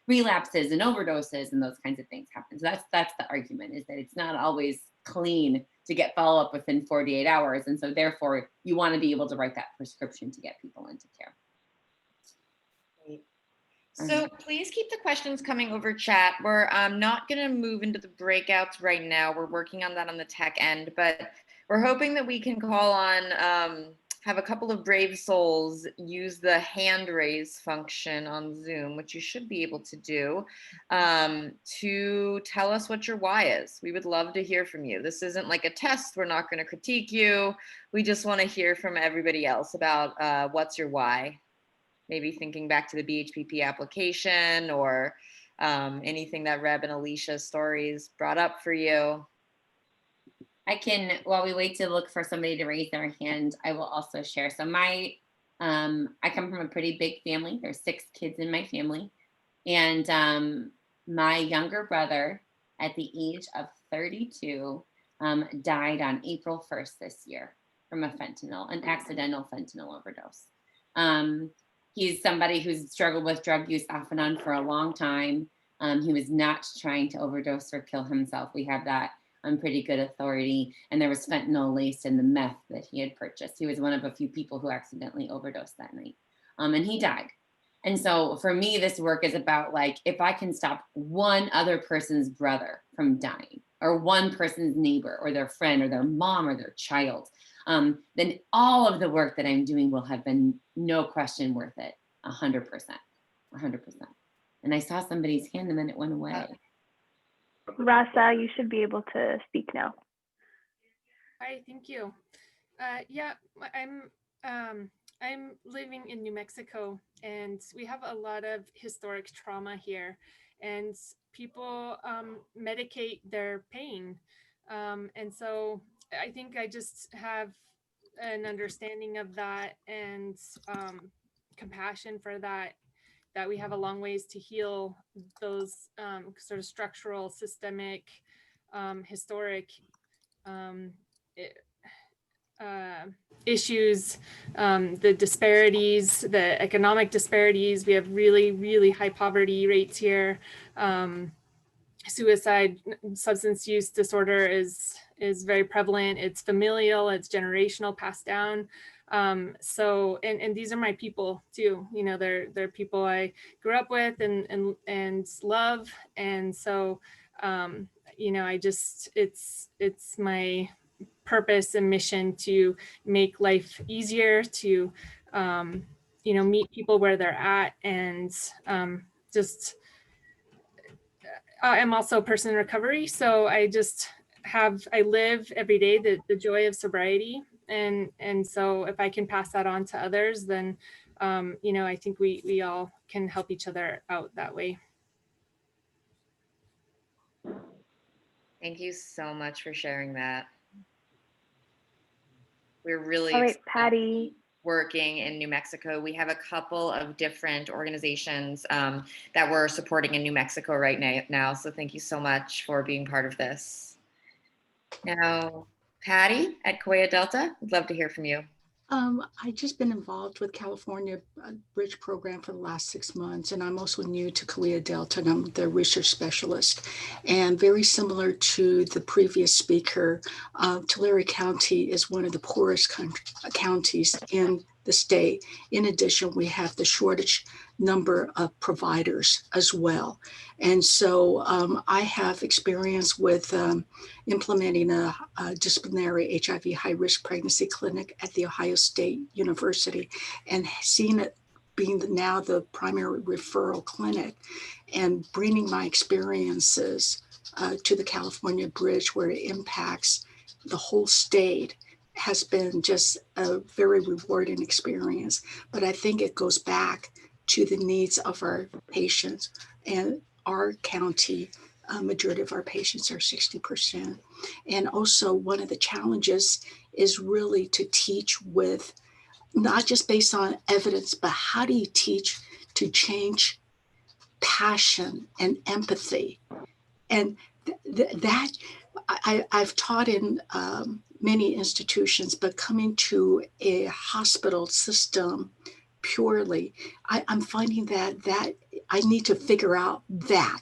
relapses and overdoses and those kinds of things happen. So that's the argument, is that it's not always clean to get follow-up within 48 hours. And so therefore you want to be able to write that prescription to get people into care. So please keep the questions coming over chat. We're not going to move into the breakouts right now. We're working on that on the tech end, but we're hoping that we can call on, have a couple of brave souls use the hand raise function on Zoom, which you should be able to do, to tell us what your why is. We would love to hear from you. This isn't like a test. We're not going to critique you. We just want to hear from everybody else about what's your why. Maybe thinking back to the BHPP application, or anything that Reb and Alicia's stories brought up for you. I can, while we wait to look for somebody to raise their hand, I will also share. So I come from a pretty big family. There's 6 kids in my family. And my younger brother, at the age of 32, died on April 1st this year from an accidental fentanyl overdose. He's somebody who's struggled with drug use off and on for a long time. He was not trying to overdose or kill himself. We have that on pretty good authority. And there was fentanyl laced in the meth that he had purchased. He was one of a few people who accidentally overdosed that night. And he died. And so for me, this work is about, like, if I can stop one other person's brother from dying, or one person's neighbor or their friend or their mom or their child, then all of the work that I'm doing will have been, no question, worth it. 100%. 100%. And I saw somebody's hand and then it went away. Rasa, you should be able to speak now. Hi, thank you. Yeah, I'm living in New Mexico, and we have a lot of historic trauma here, and people medicate their pain, and so I think I just have an understanding of that and compassion for that. That we have a long ways to heal those sort of structural, systemic, historic issues, the disparities, the economic disparities. We have really, really high poverty rates here. Suicide, substance use disorder is very prevalent. It's familial, it's generational, passed down. So, and these are my people too. You know, they're people I grew up with and love. And so, you know, it's my purpose and mission to make life easier, to you know, meet people where they're at, and I'm also a person in recovery, so I live every day the joy of sobriety, and so if I can pass that on to others, then you know, I think we all can help each other out that way. Thank you so much for sharing that. We're really All right, Patty. working in New Mexico. We have a couple of different organizations that we're supporting in New Mexico right now. So thank you so much for being part of this. Now, Patty at Coya Delta, we'd love to hear from you. I've just been involved with California Bridge Program for the last 6 months, and I'm also new to Coya Delta, and I'm the research specialist. And very similar to the previous speaker, Tulare County is one of the poorest counties in the state. In addition, we have the shortage number of providers as well. And so I have experience with implementing a disciplinary HIV high-risk pregnancy clinic at the Ohio State University, and seeing it being now the primary referral clinic, and bringing my experiences to the California Bridge, where it impacts the whole state, has been just a very rewarding experience. But I think it goes back to the needs of our patients, and our county, majority of our patients are 60%. And also one of the challenges is really to teach with, not just based on evidence, but how do you teach to change passion and empathy? And that I've taught in many institutions, but coming to a hospital system purely, I'm finding that I need to figure out that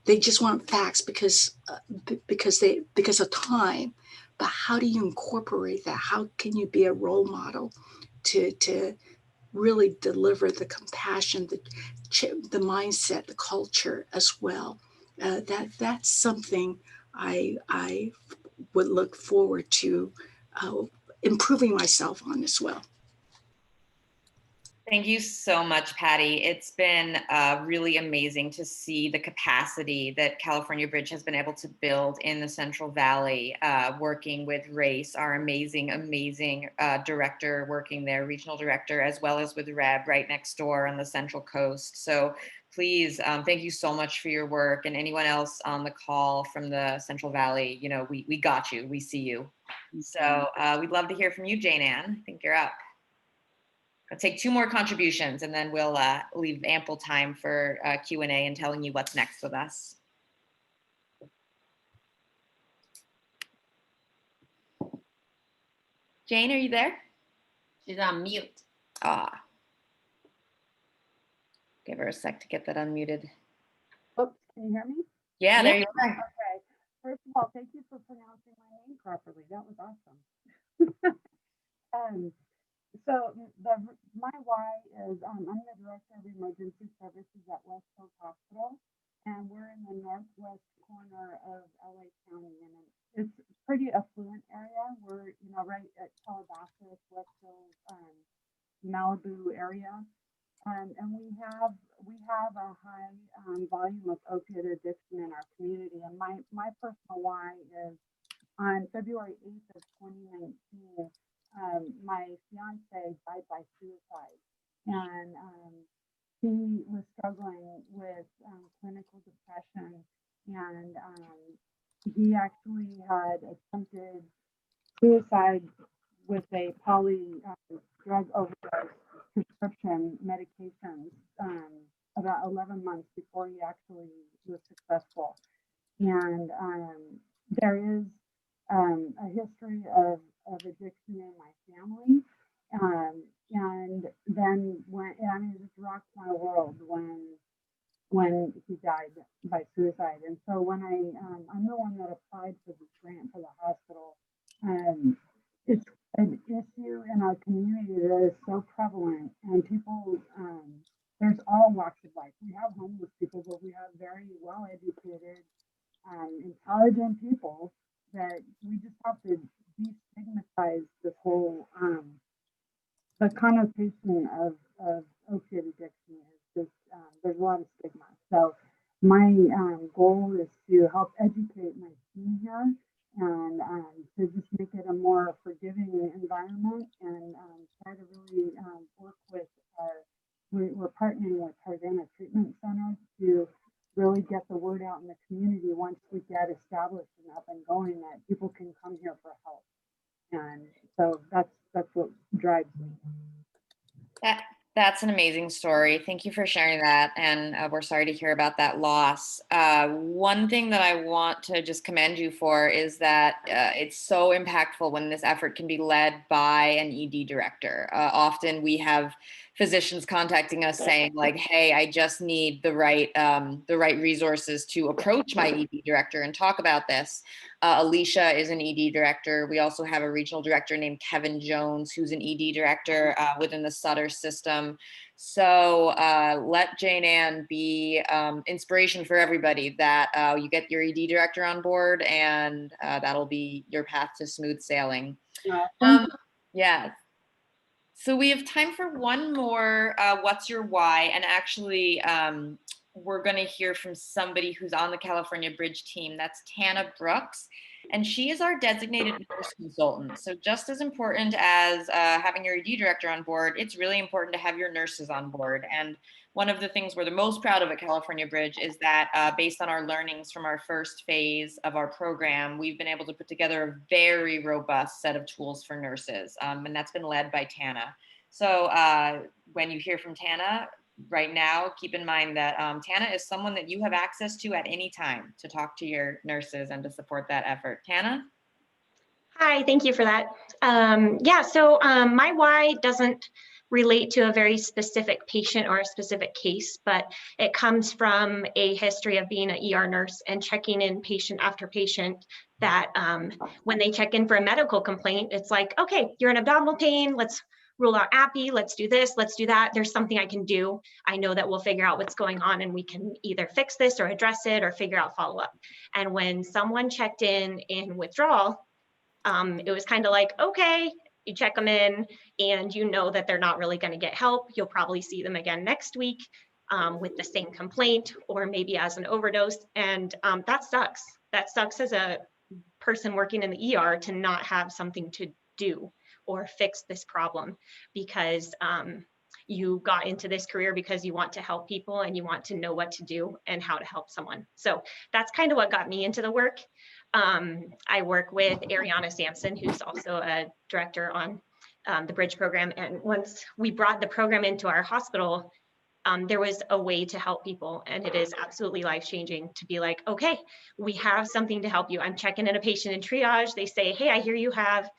they just want facts because of time. But how do you incorporate that? How can you be a role model to really deliver the compassion, the mindset, the culture as well? That's something I would look forward to improving myself on as well. Thank you so much, Patty. It's been really amazing to see the capacity that California Bridge has been able to build in the Central Valley, working with Race, our amazing director working there, regional director, as well as with Reb right next door on the Central Coast. So please, thank you so much for your work. And anyone else on the call from the Central Valley, you know, we got you, we see you. So we'd love to hear from you, Jane Ann. I think you're up. I'll take 2 more contributions, and then we'll leave ample time for Q&A and telling you what's next with us. Jane, are you there? She's on mute. Give her a sec to get that unmuted. Oops, Can you hear me? Yeah, there you are. Okay. First of all, thank you for pronouncing my name properly. That was awesome. um, my why is I'm the director of emergency services at West Coast Hospital, and we're in the northwest corner of LA County, and it's a pretty affluent area. We're right at Calabasas, West Hills, Malibu area. And we have a high volume of opiate addiction in our community. And my personal why is on February 8th of 2019, my fiance died by suicide, and he was struggling with clinical depression, and he actually had attempted suicide with a poly drug overdose prescription medications about 11 months before he actually was successful. And there is a history of addiction in my family. And then it just rocked my world when he died by suicide. And so when I'm the one that applied for this grant for the hospital, it's an issue in our community that is so prevalent, and people, there's all walks of life. We have homeless people, but we have very well-educated, intelligent people that we just have to destigmatize this whole, the connotation of opiate addiction is just, there's a lot of stigma. So my goal is to help educate my team here, and to just make it a more forgiving environment, and try to really work with we're partnering with Tarzana Treatment Centers to really get the word out in the community once we get established and up and going, that people can come here for help. And so that's what drives me. That's an amazing story. Thank you for sharing that. And we're sorry to hear about that loss. One thing that I want to just commend you for is that it's so impactful when this effort can be led by an ED director. Often we have physicians contacting us saying like, hey, I just need the right resources to approach my ED director and talk about this. Alicia is an ED director. We also have a regional director named Kevin Jones, who's an ED director within the Sutter system. So let Jane Ann be inspiration for everybody, that you get your ED director on board, and that'll be your path to smooth sailing. Yeah. So we have time for one more What's Your Why? And actually, we're going to hear from somebody who's on the California Bridge team. That's Tana Brooks, and she is our designated nurse consultant. So just as important as having your ED director on board, it's really important to have your nurses on board. And one of the things we're the most proud of at California Bridge is that based on our learnings from our first phase of our program, we've been able to put together a very robust set of tools for nurses, and that's been led by Tana. So when you hear from Tana, right now, keep in mind that Tana is someone that you have access to at any time to talk to your nurses and to support that effort. Tana? Hi, thank you for that. So my why doesn't relate to a very specific patient or a specific case, but it comes from a history of being an ER nurse and checking in patient after patient, that when they check in for a medical complaint, it's like, okay, you're in abdominal pain, let's rule out API, let's do this, let's do that. There's something I can do. I know that we'll figure out what's going on, and we can either fix this or address it or figure out follow-up. And when someone checked in withdrawal, it was kind of like, okay, you check them in and you know that they're not really going to get help. You'll probably see them again next week with the same complaint, or maybe as an overdose. And that sucks. That sucks as a person working in the ER to not have something to do or fix this problem, because you got into this career because you want to help people and you want to know what to do and how to help someone. So that's kind of what got me into the work. I work with Ariana Sampson, who's also a director on the Bridge program. And once we brought the program into our hospital, there was a way to help people. And it is absolutely life-changing to be like, okay, we have something to help you. I'm checking in a patient in triage. They say, hey, I hear you have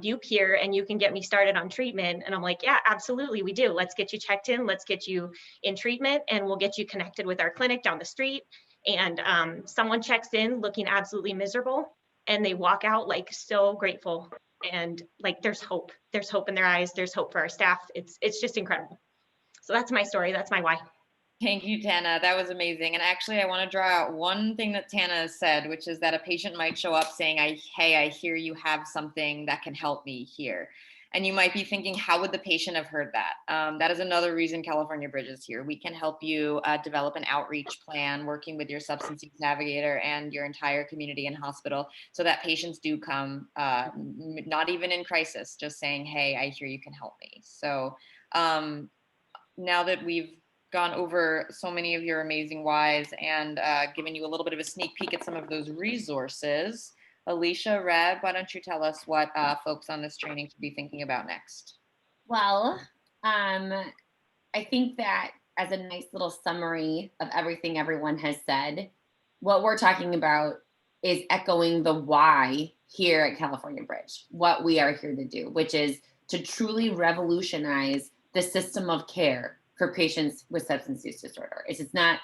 bupe here and you can get me started on treatment. And I'm like, yeah, absolutely, we do. Let's get you checked in. Let's get you in treatment, and we'll get you connected with our clinic down the street. And someone checks in looking absolutely miserable, and they walk out like so grateful, and like there's hope in their eyes, there's hope for our staff. It's just incredible. So that's my story, that's my why. Thank you, Tana. That was amazing. And actually, I want to draw out one thing that Tana has said, which is that a patient might show up saying, hey, I hear you have something that can help me here. And you might be thinking, how would the patient have heard that? That is another reason California Bridge is here. We can help you develop an outreach plan, working with your substance use navigator and your entire community and hospital, so that patients do come, not even in crisis, just saying, hey, I hear you can help me. So now that we've gone over so many of your amazing whys and given you a little bit of a sneak peek at some of those resources, Alicia, Reb, why don't you tell us what folks on this training should be thinking about next? Well, I think that as a nice little summary of everything everyone has said, what we're talking about is echoing the why here at California Bridge, what we are here to do, which is to truly revolutionize the system of care for patients with substance use disorder. It's not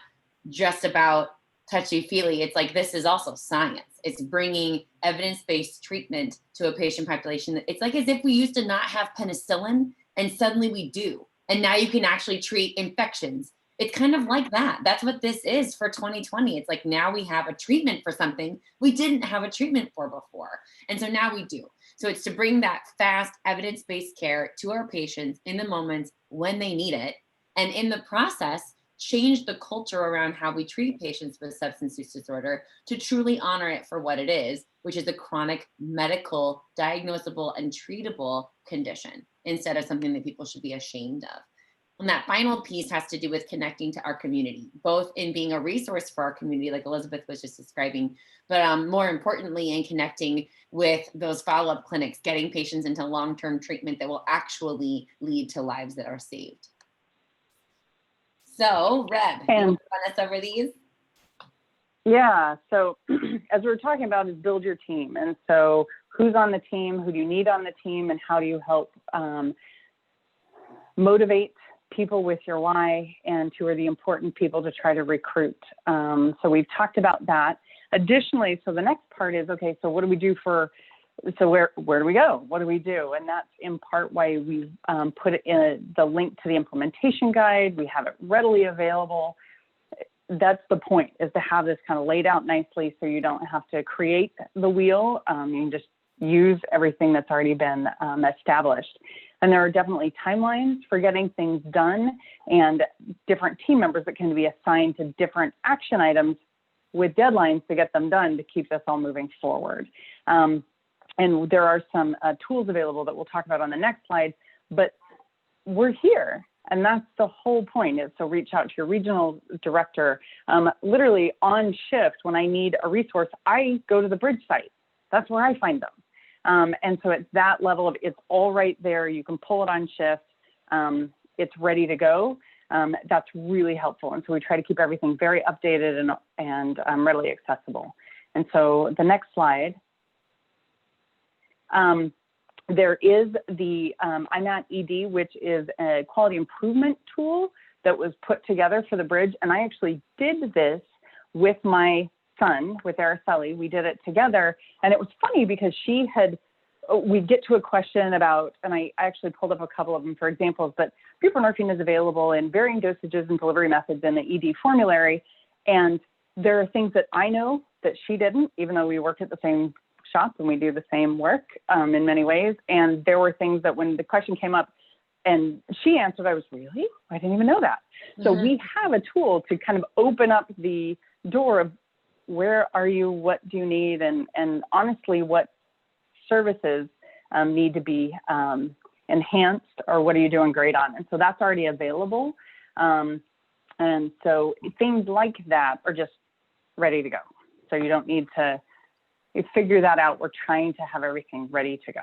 just about touchy-feely. It's like, this is also science. It's bringing evidence-based treatment to a patient population. It's like as if we used to not have penicillin and suddenly we do. And now you can actually treat infections. It's kind of like that. That's what this is for 2020. It's like now we have a treatment for something we didn't have a treatment for before. And so now we do. So it's to bring that fast evidence-based care to our patients in the moments when they need it. And in the process, change the culture around how we treat patients with substance use disorder to truly honor it for what it is, which is a chronic medical, diagnosable, and treatable condition instead of something that people should be ashamed of. And that final piece has to do with connecting to our community, both in being a resource for our community, like Elizabeth was just describing, but more importantly, in connecting with those follow-up clinics, getting patients into long-term treatment that will actually lead to lives that are saved. So, Reb, you want to run us over these? Yeah, so as we were talking about is build your team. And so who's on the team, who do you need on the team, and how do you help motivate people with your why, and who are the important people to try to recruit. So we've talked about that. Additionally, so the next part is, okay, so what do we do so where do we go? What do we do? And that's in part why we've put in the link to the implementation guide. We have it readily available. That's the point, is to have this kind of laid out nicely so you don't have to create the wheel. You can just use everything that's already been established. And there are definitely timelines for getting things done, and different team members that can be assigned to different action items with deadlines to get them done to keep this all moving forward. And there are some tools available that we'll talk about on the next slide, but we're here. And that's the whole point, is so reach out to your regional director. Literally on shift, when I need a resource, I go to the Bridge site. That's where I find them. And so it's that level of, it's all right there. You can pull it on shift. It's ready to go. That's really helpful. And so we try to keep everything very updated and readily accessible. And so the next slide. There is the I'm at ED, which is a quality improvement tool that was put together for the Bridge. And I actually did this with my son, with Araceli. We did it together. And it was funny because we get to a question about, and I actually pulled up a couple of them for examples, but buprenorphine is available in varying dosages and delivery methods in the ED formulary. And there are things that I know that she didn't, even though we work at the same shop and we do the same work in many ways. And there were things that when the question came up and she answered, I was, really? I didn't even know that. So we have a tool to kind of open up the door of where are you, what do you need, and honestly, what services need to be enhanced, or what are you doing great on? And so that's already available. And so things like that are just ready to go. So you don't need to figure that out. We're trying to have everything ready to go.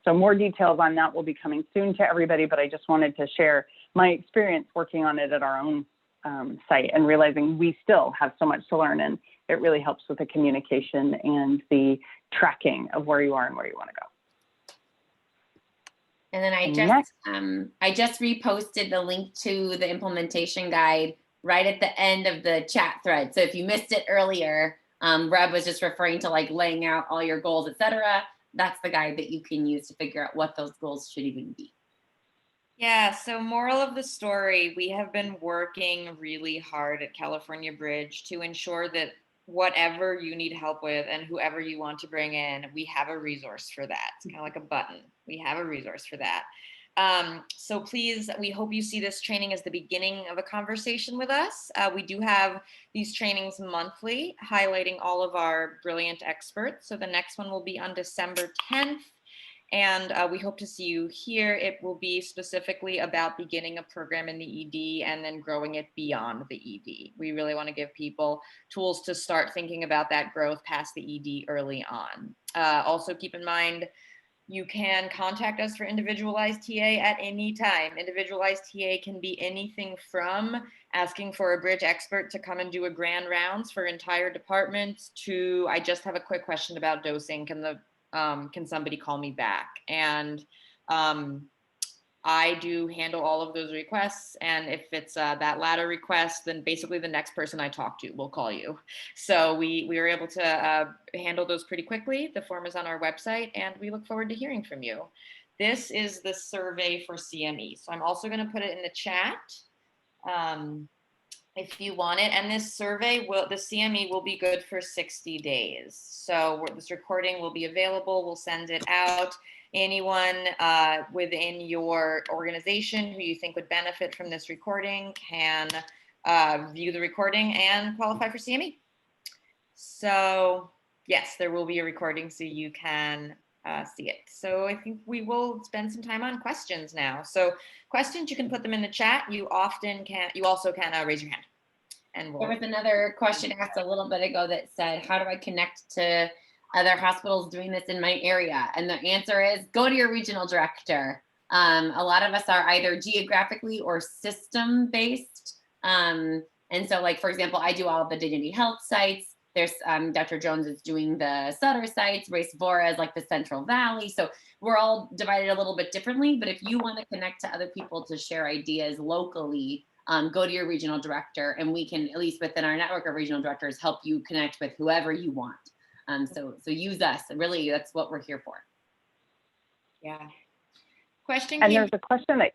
So more details on that will be coming soon to everybody, but I just wanted to share my experience working on it at our own site and realizing we still have so much to learn, and it really helps with the communication and the tracking of where you are and where you want to go. And then I just reposted the link to the implementation guide right at the end of the chat thread. So if you missed it earlier, Reb was just referring to like laying out all your goals, etc. That's the guide that you can use to figure out what those goals should even be. Yeah, so moral of the story, we have been working really hard at California Bridge to ensure that whatever you need help with and whoever you want to bring in, we have a resource for that. It's kind of like a button. We have a resource for that. So please, we hope you see this training as the beginning of a conversation with us. We do have these trainings monthly, highlighting all of our brilliant experts. So the next one will be on December 10th. And we hope to see you here. It will be specifically about beginning a program in the ED and then growing it beyond the ED. We really want to give people tools to start thinking about that growth past the ED early on. Also keep in mind, you can contact us for individualized TA at any time. Individualized TA can be anything from asking for a bridge expert to come and do a grand rounds for entire departments to, I just have a quick question about dosing. Can somebody call me back? And I do handle all of those requests. And if it's that latter request, then basically the next person I talk to will call you. So we were able to handle those pretty quickly. The form is on our website and we look forward to hearing from you. This is the survey for CME. So I'm also going to put it in the chat if you want it. And this survey, the CME will be good for 60 days. So this recording will be available. We'll send it out. Anyone within your organization who you think would benefit from this recording can view the recording and qualify for CME. So yes, there will be a recording so you can see it. So I think we will spend some time on questions now. So questions, you can put them in the chat. You also can raise your hand. And there was another question asked a little bit ago that said, how do I connect to other hospitals doing this in my area? And the answer is go to your regional director. A lot of us are either geographically or system based. And so like, for example, I do all of the Dignity Health sites. There's Dr. Jones is doing the Sutter sites, Ray Savora is like the Central Valley. So we're all divided a little bit differently, but if you want to connect to other people to share ideas locally, go to your regional director and we can, at least within our network of regional directors, help you connect with whoever you want. So use us. Really, that's what we're here for. Yeah. Question. And there's a question that.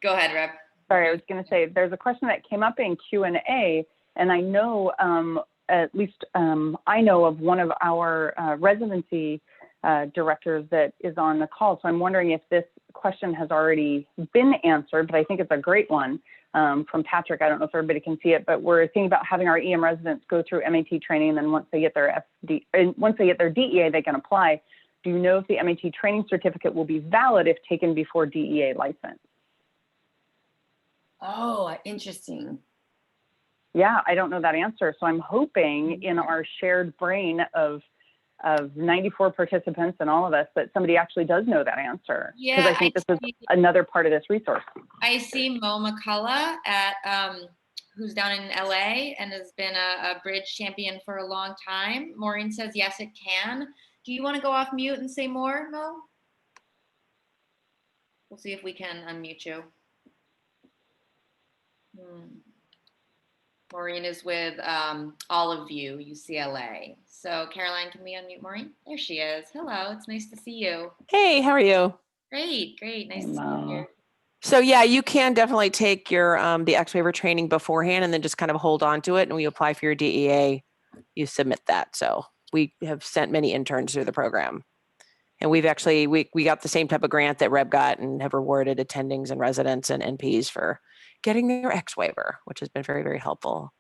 Go ahead, Reb. Sorry, I was going to say there's a question that came up in Q&A, and I know at least I know of one of our residency directors that is on the call. So I'm wondering if this question has already been answered, but I think it's a great one from Patrick. I don't know if everybody can see it, but we're thinking about having our EM residents go through MAT training, and then once they get their DEA, they can apply. Do you know if the MAT training certificate will be valid if taken before DEA license? Oh, interesting. Yeah, I don't know that answer. So I'm hoping in our shared brain of 94 participants and all of us that somebody actually does know that answer. Yeah, because I think this is another part of this resource. I see Mo McCullough at who's down in LA and has been a bridge champion for a long time. Maureen says yes, it can. Do you want to go off mute and say more, Mo? We'll see if we can unmute you. Maureen is with Olive View, UCLA. So Caroline, can we unmute Maureen? There she is. Hello, it's nice to see you. Hey, how are you? Great, nice to see you here. So yeah, you can definitely take your the X-Waiver training beforehand and then just kind of hold on to it. And when you apply for your DEA, you submit that. So we have sent many interns through the program. And we've actually, we got the same type of grant that Reb got and have rewarded attendings and residents and NPs for getting their X-Waiver, which has been very, very helpful.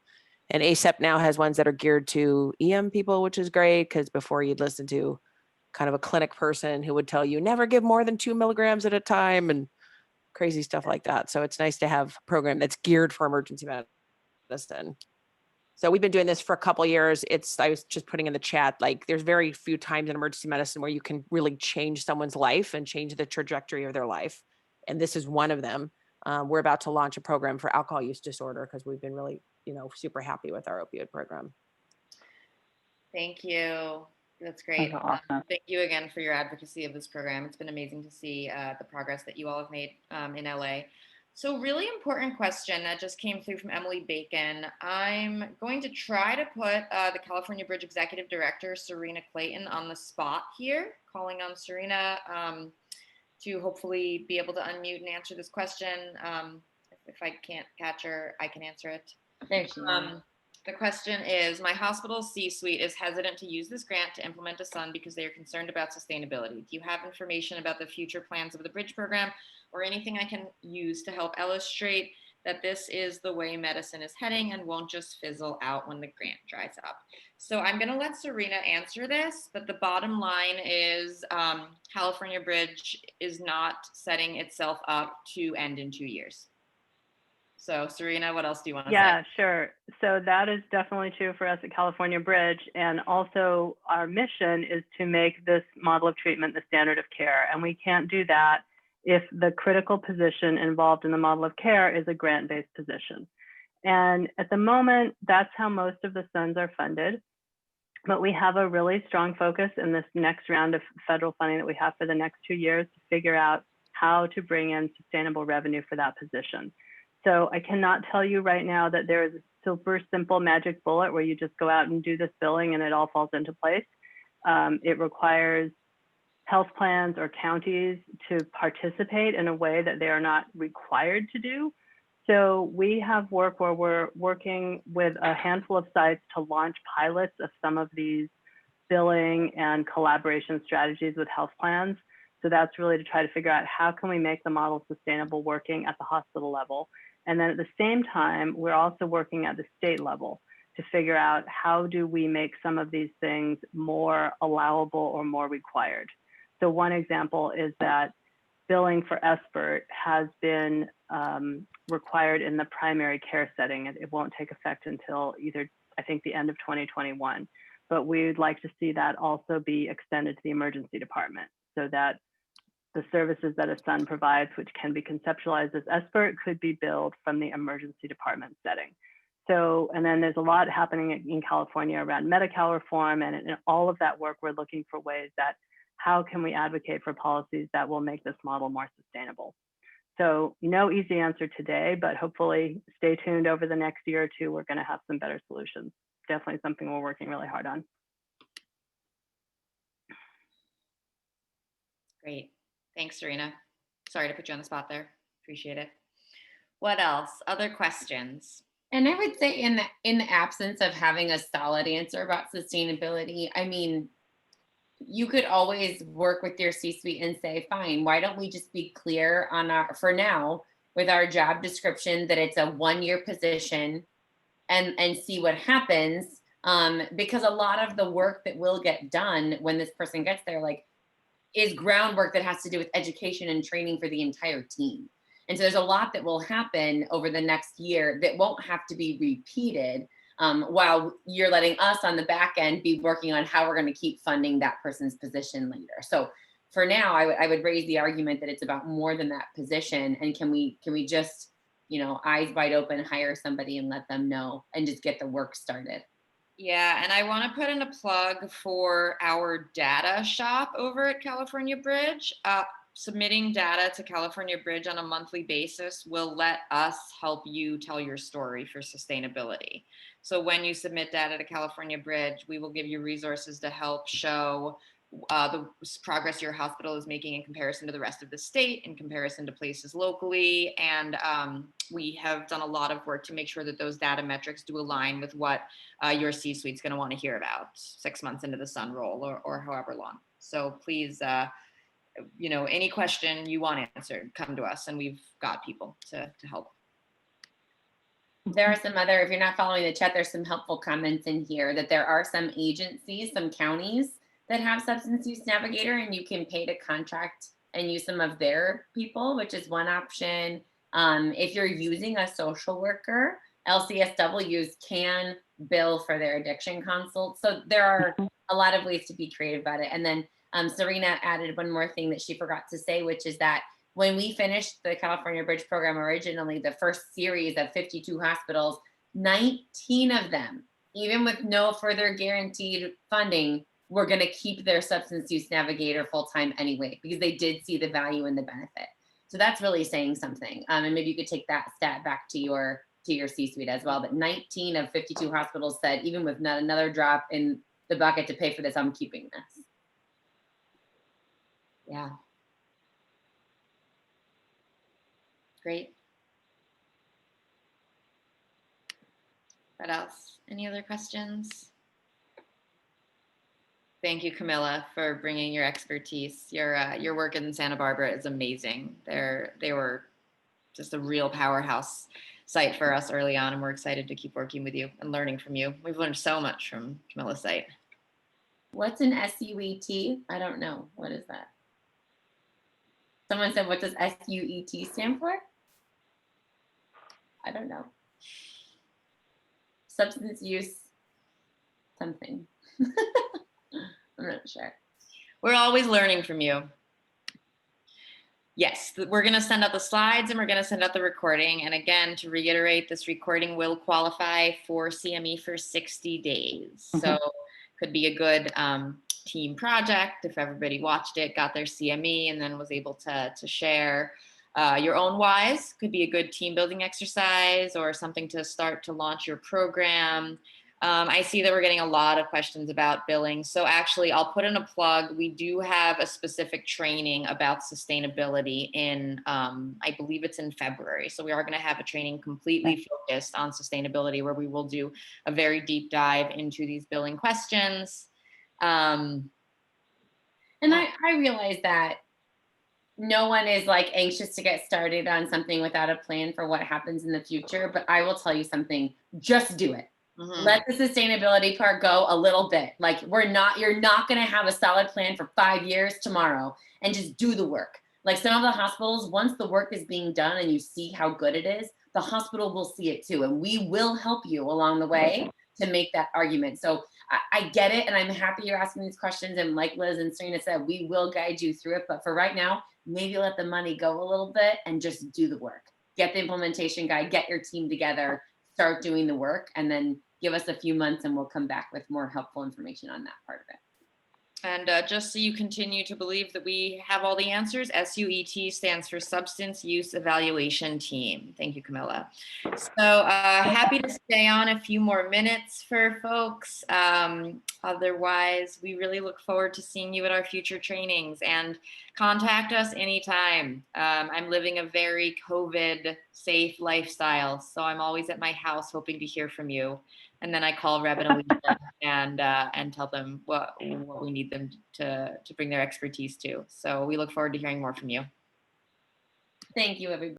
And ACEP now has ones that are geared to EM people, which is great because before you'd listen to kind of a clinic person who would tell you never give more than 2 milligrams at a time and crazy stuff like that. So it's nice to have a program that's geared for emergency medicine. So we've been doing this for a couple of years. I was just putting in the chat, like there's very few times in emergency medicine where you can really change someone's life and change the trajectory of their life. And this is one of them. We're about to launch a program for alcohol use disorder because we've been really, super happy with our opioid program. Thank you. That's great. That's awesome. Thank you again for your advocacy of this program. It's been amazing to see the progress that you all have made in LA. So really important question that just came through from Emily Bacon. I'm going to try to put the California Bridge Executive Director, Serena Clayton, on the spot here, calling on Serena to hopefully be able to unmute and answer this question. If I can't catch her, I can answer it. There she is. The question is, my hospital C-suite is hesitant to use this grant to implement a SUN because they are concerned about sustainability. Do you have information about the future plans of the Bridge program or anything I can use to help illustrate that this is the way medicine is heading and won't just fizzle out when the grant dries up? So I'm going to let Serena answer this, but the bottom line is California Bridge is not setting itself up to end in 2 years. So Serena, what else do you want to say? Yeah, sure. So that is definitely true for us at California Bridge. And also our mission is to make this model of treatment the standard of care. And we can't do that if the critical position involved in the model of care is a grant-based position. And at the moment, that's how most of the SUNs are funded. But we have a really strong focus in this next round of federal funding that we have for the next 2 years to figure out how to bring in sustainable revenue for that position. So I cannot tell you right now that there is a super simple magic bullet where you just go out and do this billing and it all falls into place. It requires health plans or counties to participate in a way that they are not required to do. So we have work where we're working with a handful of sites to launch pilots of some of these billing and collaboration strategies with health plans. So that's really to try to figure out how can we make the model sustainable working at the hospital level. And then at the same time, we're also working at the state level to figure out how do we make some of these things more allowable or more required. So one example is that billing for expert has been required in the primary care setting. It won't take effect until either, I think, the end of 2021. But we'd like to see that also be extended to the emergency department so that the services that a SUN provides, which can be conceptualized as expert, could be billed from the emergency department setting. So, and then there's a lot happening in California around Medi-Cal reform, and in all of that work, we're looking for ways that how can we advocate for policies that will make this model more sustainable. So no easy answer today, but hopefully stay tuned over the next year or two, we're gonna have some better solutions. Definitely something we're working really hard on. Great. Thanks, Serena. Sorry to put you on the spot there. Appreciate it. What else? Other questions? And I would say in the absence of having a solid answer about sustainability, I mean, you could always work with your C-suite and say, fine, why don't we just be clear on our, for now, with our job description that it's a 1-year position and see what happens. Because a lot of the work that will get done when this person gets there, like, is groundwork that has to do with education and training for the entire team. And so there's a lot that will happen over the next year that won't have to be repeated while you're letting us on the back end be working on how we're going to keep funding that person's position later. So for now, I would raise the argument that it's about more than that position. And can we just, you know, eyes wide open, hire somebody and let them know and just get the work started. Yeah, and I want to put in a plug for our data shop over at California Bridge. Submitting data to California Bridge on a monthly basis will let us help you tell your story for sustainability. So when you submit data to California Bridge, we will give you resources to help show the progress your hospital is making in comparison to the rest of the state, in comparison to places locally. And we have done a lot of work to make sure that those data metrics do align with what your C-suite is going to want to hear about 6 months into the SUN role or however long. So please, you know, any question you want answered, come to us and we've got people to help. There are some other, if you're not following the chat, there's some helpful comments in here that there are some agencies, some counties that have substance use navigator and you can pay to contract and use some of their people, which is one option. If you're using a social worker, LCSWs can bill for their addiction consults. So there are a lot of ways to be creative about it. And then Serena added one more thing that she forgot to say, which is that when we finished the California Bridge program originally, the first series of 52 hospitals, 19 of them, even with no further guaranteed funding, were going to keep their substance use navigator full-time anyway, because they did see the value and the benefit. So that's really saying something. And maybe you could take that stat back to your C-suite as well. But 19 of 52 hospitals said, even with not another drop in the bucket to pay for this, I'm keeping this. Yeah. Great. What else? Any other questions? Thank you, Camilla, for bringing your expertise. Your work in Santa Barbara is amazing. They were just a real powerhouse site for us early on, and we're excited to keep working with you and learning from you. We've learned so much from Camilla's site. What's an SUET? I don't know. What is that? Someone said, what does SUET stand for? I don't know. Substance use something. I'm not sure. We're always learning from you. Yes, we're going to send out the slides and we're going to send out the recording. And again, to reiterate, this recording will qualify for CME for 60 days. So could be a good team project if everybody watched it, got their CME, and then was able to share your own whys. Could be a good team building exercise or something to start to launch your program. I see that we're getting a lot of questions about billing. So actually, I'll put in a plug. We do have a specific training about sustainability in, I believe it's in February. So we are going to have a training completely focused on sustainability where we will do a very deep dive into these billing questions. And I realize that no one is like anxious to get started on something without a plan for what happens in the future. But I will tell you something, just do it. Let the sustainability part go a little bit. Like you're not going to have a solid plan for 5 years tomorrow, and just do the work. Like some of the hospitals, once the work is being done and you see how good it is, the hospital will see it too. And we will help you along the way to make that argument. So I get it. And I'm happy you're asking these questions. And like Liz and Serena said, we will guide you through it. But for right now, maybe let the money go a little bit and just do the work. Get the implementation guide, get your team together, start doing the work, and then give us a few months and we'll come back with more helpful information on that part of it. And just so you continue to believe that we have all the answers, SUET stands for Substance Use Evaluation Team. Thank you, Camilla. So happy to stay on a few more minutes for folks. Otherwise, we really look forward to seeing you at our future trainings, and contact us anytime. I'm living a very COVID safe lifestyle, so I'm always at my house hoping to hear from you. And then I call Reb and Alicia and tell them what we need them to bring their expertise to. So we look forward to hearing more from you. Thank you, everybody.